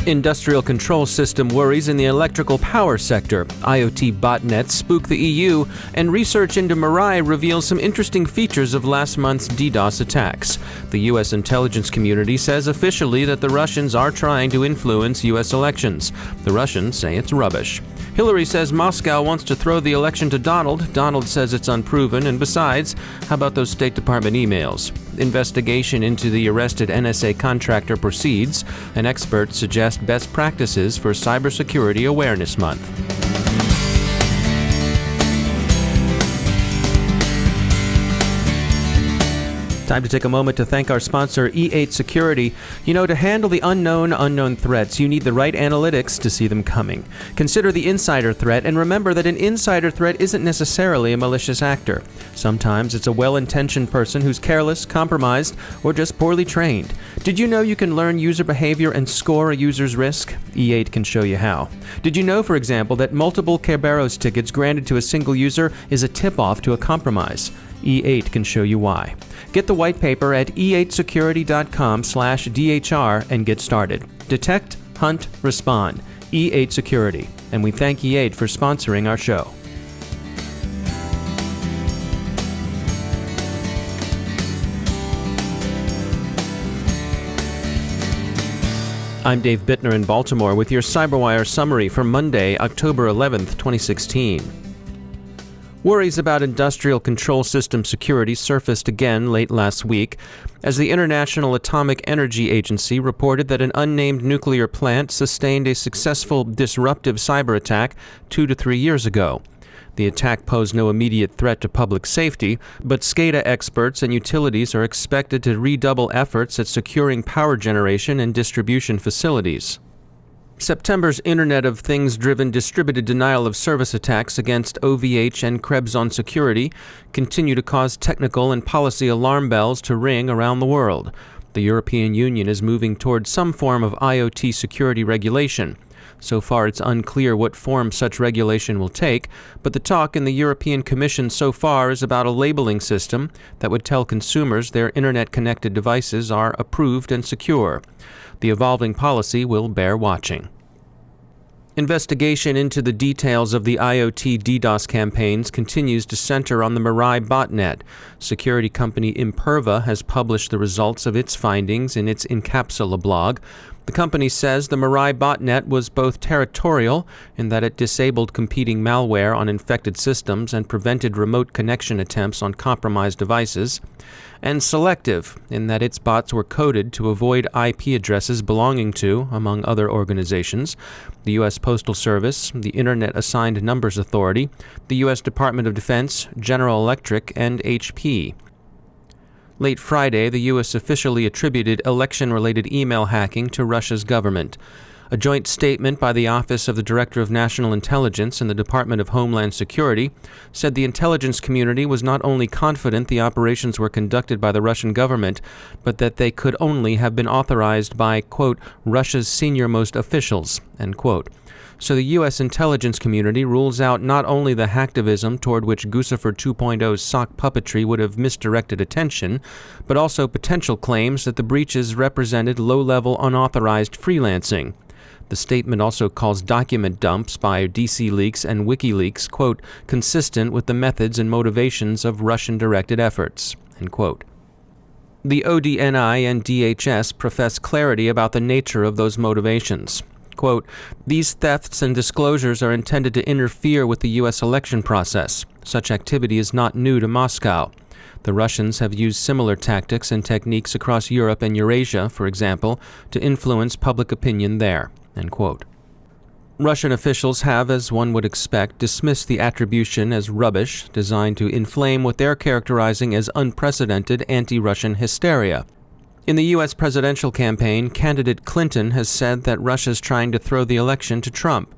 Industrial control system worries in the electrical power sector. IoT botnets spook the EU, and research into Mirai reveals some interesting features of last month's DDoS attacks. The U.S. intelligence community says officially that the Russians are trying to influence U.S. elections. The Russians say it's rubbish. Hillary says Moscow wants to throw the election to Donald. Donald says it's unproven, and besides, how about those State Department emails? Investigation into the arrested NSA contractor proceeds, and experts suggest best practices for Cybersecurity Awareness Month. Time to take a moment to thank our sponsor, E8 Security. You know, to handle the unknown threats, you need the right analytics to see them coming. Consider the insider threat, and remember that an insider threat isn't necessarily a malicious actor. Sometimes it's a well-intentioned person who's careless, compromised, or just poorly trained. Did you know you can learn user behavior and score a user's risk? E8 can show you how. Did you know, for example, that multiple Kerberos tickets granted to a single user is a tip-off to a compromise? E8 can show you why. Get the white paper at e8security.com/DHR and get started. Detect, hunt, respond. E8 Security. And we thank E8 for sponsoring our show. I'm Dave Bittner in Baltimore with your CyberWire summary for Monday, October 11th, 2016. Worries about industrial control system security surfaced again late last week as the International Atomic Energy Agency reported that an unnamed nuclear plant sustained a successful disruptive cyber attack 2 to 3 years ago. The attack posed no immediate threat to public safety, but SCADA experts and utilities are expected to redouble efforts at securing power generation and distribution facilities. September's Internet of Things-driven distributed denial-of-service attacks against OVH and Krebs on security continue to cause technical and policy alarm bells to ring around the world. The European Union is moving toward some form of IoT security regulation. So far, it's unclear what form such regulation will take, but the talk in the European Commission so far is about a labeling system that would tell consumers their Internet-connected devices are approved and secure. The evolving policy will bear watching. Investigation into the details of the IoT DDoS campaigns continues to center on the Mirai botnet. Security company Imperva has published the results of its findings in its Incapsula blog. The company says the Mirai botnet was both territorial in that it disabled competing malware on infected systems and prevented remote connection attempts on compromised devices, and selective in that its bots were coded to avoid IP addresses belonging to, among other organizations, the U.S. Postal Service, the Internet Assigned Numbers Authority, the U.S. Department of Defense, General Electric, and HPE. Late Friday, the U.S. officially attributed election-related email hacking to Russia's government. A joint statement by the Office of the Director of National Intelligence and the Department of Homeland Security said the intelligence community was not only confident the operations were conducted by the Russian government, but that they could only have been authorized by, quote, Russia's senior-most officials, end quote. So the U.S. intelligence community rules out not only the hacktivism toward which Guccifer 2.0's sock puppetry would have misdirected attention, but also potential claims that the breaches represented low-level unauthorized freelancing. The statement also calls document dumps by DC Leaks and WikiLeaks, quote, consistent with the methods and motivations of Russian-directed efforts, end quote. The ODNI and DHS profess clarity about the nature of those motivations. Quote, these thefts and disclosures are intended to interfere with the U.S. election process. Such activity is not new to Moscow. The Russians have used similar tactics and techniques across Europe and Eurasia, for example, to influence public opinion there, end quote. Russian officials have, as one would expect, dismissed the attribution as rubbish, designed to inflame what they're characterizing as unprecedented anti-Russian hysteria. In the U.S. presidential campaign, candidate Clinton has said that Russia's trying to throw the election to Trump.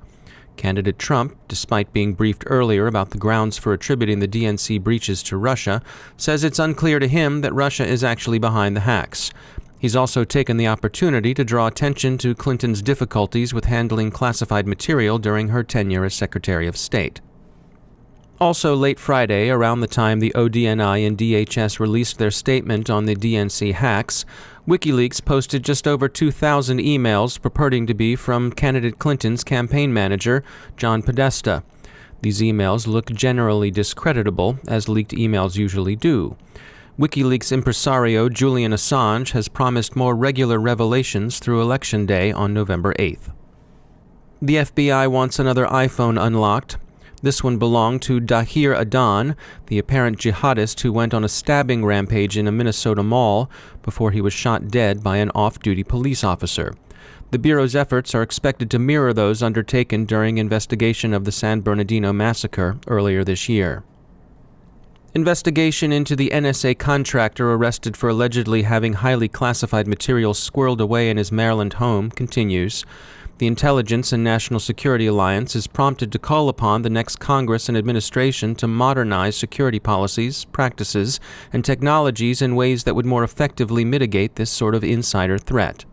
Candidate Trump, despite being briefed earlier about the grounds for attributing the DNC breaches to Russia, says it's unclear to him that Russia is actually behind the hacks. He's also taken the opportunity to draw attention to Clinton's difficulties with handling classified material during her tenure as Secretary of State. Also late Friday, around the time the ODNI and DHS released their statement on the DNC hacks, WikiLeaks posted just over 2,000 emails purporting to be from candidate Clinton's campaign manager, John Podesta. These emails look generally discreditable, as leaked emails usually do. WikiLeaks impresario Julian Assange has promised more regular revelations through Election Day on November 8th. The FBI wants another iPhone unlocked. This one belonged to Dahir Adan, the apparent jihadist who went on a stabbing rampage in a Minnesota mall before he was shot dead by an off-duty police officer. The Bureau's efforts are expected to mirror those undertaken during investigation of the San Bernardino massacre earlier this year. Investigation into the NSA contractor arrested for allegedly having highly classified materials squirreled away in his Maryland home continues. The Intelligence and National Security Alliance is prompted to call upon the next Congress and administration to modernize security policies, practices, and technologies in ways that would more effectively mitigate this sort of insider threat.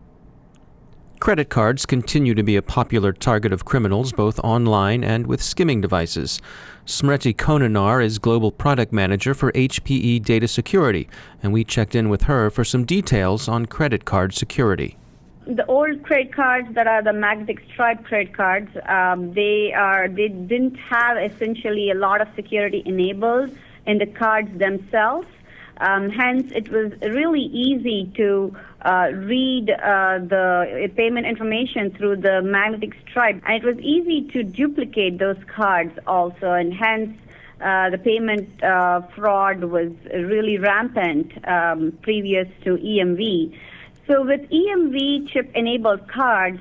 Credit cards continue to be a popular target of criminals both online and with skimming devices. Smrithi Konanur is Global Product Manager for HPE Data Security, and we checked in with her for some details on credit card security. The old credit cards that are the magnetic stripe credit cards, they didn't have essentially a lot of security enabled in the cards themselves. Hence, it was really easy to read the payment information through the magnetic stripe, and it was easy to duplicate those cards also, and hence the payment fraud was really rampant previous to EMV. So with EMV chip-enabled cards,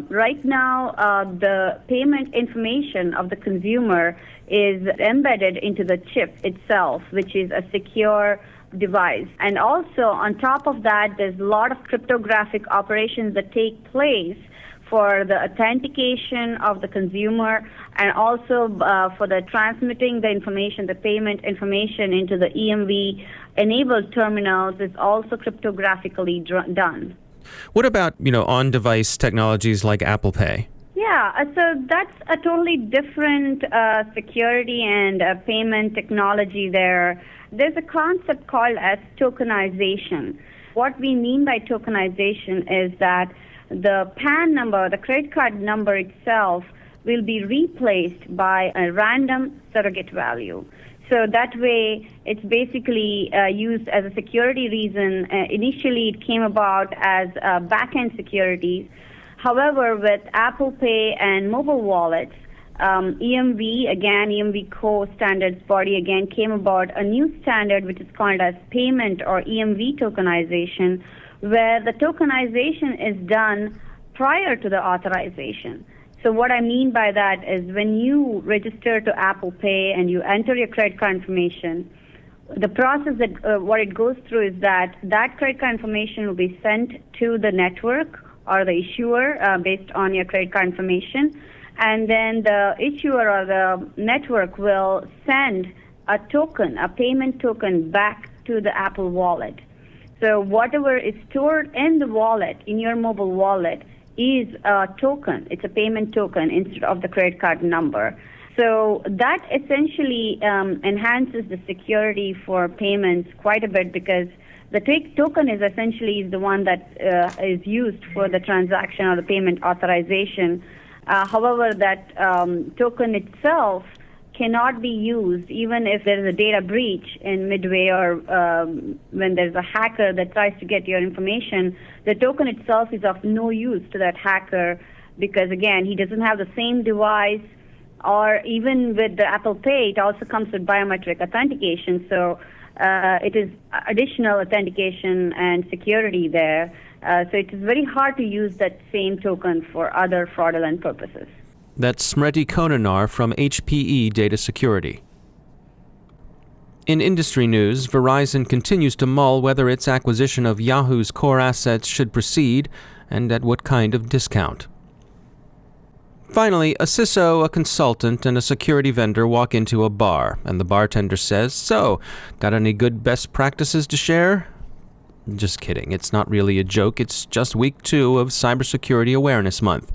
right now the payment information of the consumer is embedded into the chip itself, which is a secure device. And also on top of that, there's a lot of cryptographic operations that take place for the authentication of the consumer and also for the transmitting the information, the payment information into the EMV-enabled terminals is also cryptographically done. What about, on-device technologies like Apple Pay? Yeah, so that's a totally different security and payment technology there. There's a concept called as tokenization. What we mean by tokenization is that the PAN number, the credit card number itself, will be replaced by a random surrogate value. So that way, it's basically used as a security reason. Initially, it came about as back-end security. However, with Apple Pay and mobile wallets, EMV Co. standards body again came about a new standard which is called as payment or EMV tokenization, where the tokenization is done prior to the authorization. So what I mean by that is when you register to Apple Pay and you enter your credit card information, the process that what it goes through is that credit card information will be sent to the network or the issuer based on your credit card information, and then the issuer or the network will send a token, a payment token, back to the Apple wallet. So whatever is stored in the wallet, in your mobile wallet, is a token. It's a payment token instead of the credit card number. So that essentially enhances the security for payments quite a bit because the token is essentially the one that is used for the transaction or the payment authorization. However, that token itself cannot be used even if there is a data breach in midway or when there's a hacker that tries to get your information. The token itself is of no use to that hacker because, again, he doesn't have the same device, or even with the Apple Pay, it also comes with biometric authentication. So it is additional authentication and security there. So it is very hard to use that same token for other fraudulent purposes. That's Smrithi Konanur from HPE Data Security. In industry news, Verizon continues to mull whether its acquisition of Yahoo's core assets should proceed and at what kind of discount. Finally, a CISO, a consultant, and a security vendor walk into a bar, and the bartender says, "So, got any good best practices to share?" Just kidding. It's not really a joke. It's just week 2 of Cybersecurity Awareness Month.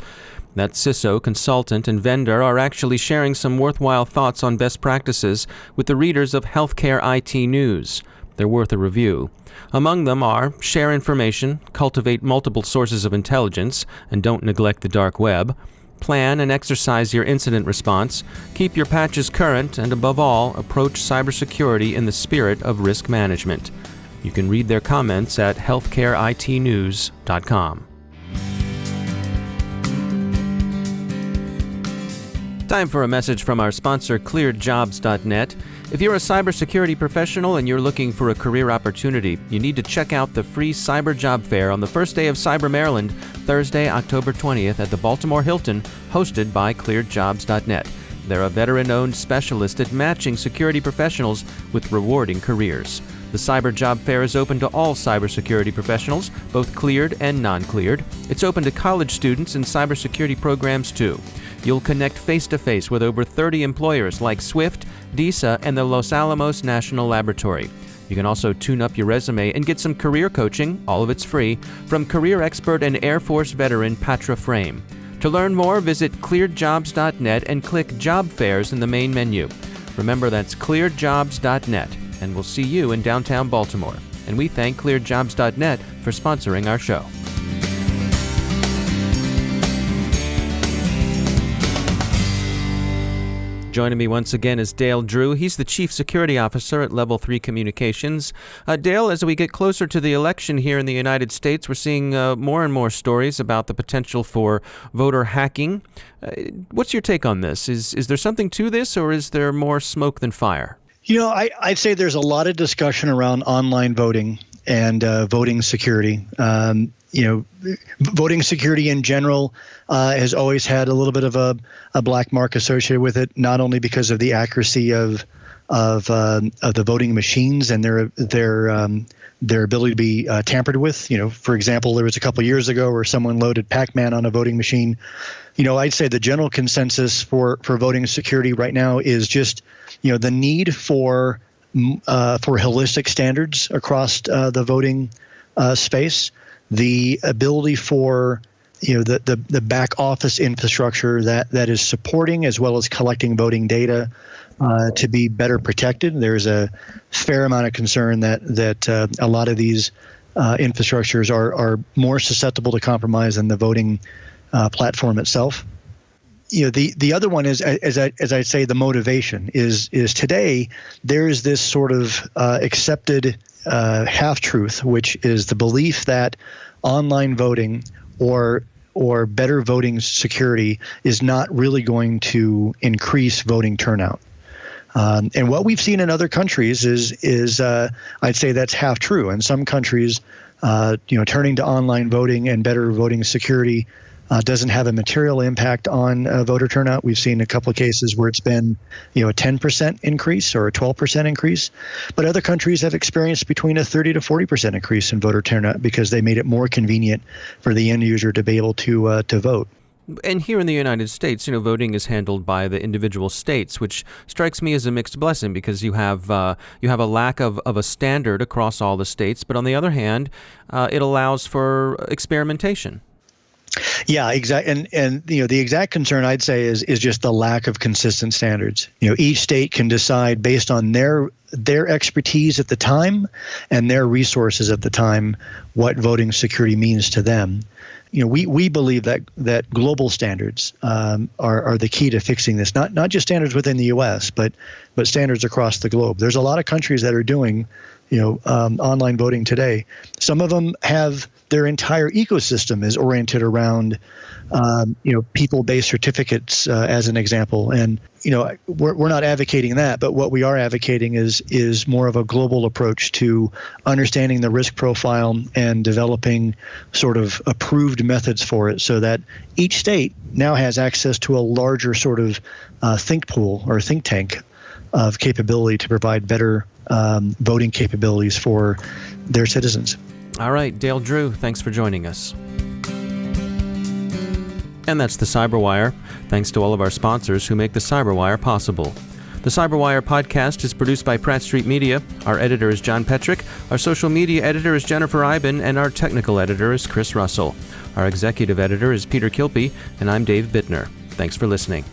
That CISO, consultant, and vendor are actually sharing some worthwhile thoughts on best practices with the readers of Healthcare IT News. They're worth a review. Among them are share information, cultivate multiple sources of intelligence, and don't neglect the dark web, plan and exercise your incident response, keep your patches current, and above all, approach cybersecurity in the spirit of risk management. You can read their comments at healthcareitnews.com. Time for a message from our sponsor, clearedjobs.net. If you're a cybersecurity professional and you're looking for a career opportunity, you need to check out the free Cyber Job Fair on the first day of Cyber Maryland, Thursday, October 20th at the Baltimore Hilton, hosted by clearedjobs.net. They're a veteran-owned specialist at matching security professionals with rewarding careers. The Cyber Job Fair is open to all cybersecurity professionals, both cleared and non-cleared. It's open to college students in cybersecurity programs, too. You'll connect face-to-face with over 30 employers like Swift, DISA, and the Los Alamos National Laboratory. You can also tune up your resume and get some career coaching, all of it's free, from career expert and Air Force veteran Patra Frame. To learn more, visit clearedjobs.net and click Job Fairs in the main menu. Remember, that's clearedjobs.net, and we'll see you in downtown Baltimore. And we thank clearedjobs.net for sponsoring our show. Joining me once again is Dale Drew. He's the Chief Security Officer at Level 3 Communications. Dale, as we get closer to the election here in the United States, we're seeing more and more stories about the potential for voter hacking. What's your take on this? Is there something to this, or is there more smoke than fire? I'd say there's a lot of discussion around online voting and voting security. Voting security in general has always had a little bit of a black mark associated with it, not only because of the accuracy of the voting machines and their ability to be tampered with. For example, there was a couple of years ago where someone loaded Pac-Man on a voting machine. I'd say the general consensus for voting security right now is just the need for holistic standards across the voting space. The ability for the back office infrastructure that is supporting as well as collecting voting data to be better protected. There's a fair amount of concern that a lot of these infrastructures are more susceptible to compromise than the voting platform itself. The other one is, as I say, the motivation is today there is this sort of accepted half-truth, which is the belief that online voting or better voting security is not really going to increase voting turnout. And what we've seen in other countries is I'd say that's half true. In some countries, turning to online voting and better voting security doesn't have a material impact on voter turnout. We've seen a couple of cases where it's been, a 10% increase or a 12% increase, but other countries have experienced between a 30 to 40% increase in voter turnout because they made it more convenient for the end user to be able to vote. And here in the United States, voting is handled by the individual states, which strikes me as a mixed blessing because you have a lack of a standard across all the states, but on the other hand, it allows for experimentation. Yeah, exactly. And the exact concern I'd say is just the lack of consistent standards. Each state can decide based on their expertise at the time and their resources at the time what voting security means to them. We believe that global standards are the key to fixing this. Not just standards within the U.S., but standards across the globe. There's a lot of countries that are doing online voting today. Some of them have their entire ecosystem is oriented around, people-based certificates, as an example. And, we're not advocating that, but what we are advocating is more of a global approach to understanding the risk profile and developing sort of approved methods for it so that each state now has access to a larger sort of think pool or think tank of capability to provide better voting capabilities for their citizens. All right, Dale Drew, thanks for joining us. And that's the CyberWire. Thanks to all of our sponsors who make the CyberWire possible. The CyberWire podcast is produced by Pratt Street Media. Our editor is John Petrick. Our social media editor is Jennifer Iben, and our technical editor is Chris Russell. Our executive editor is Peter Kilpie, and I'm Dave Bittner. Thanks for listening.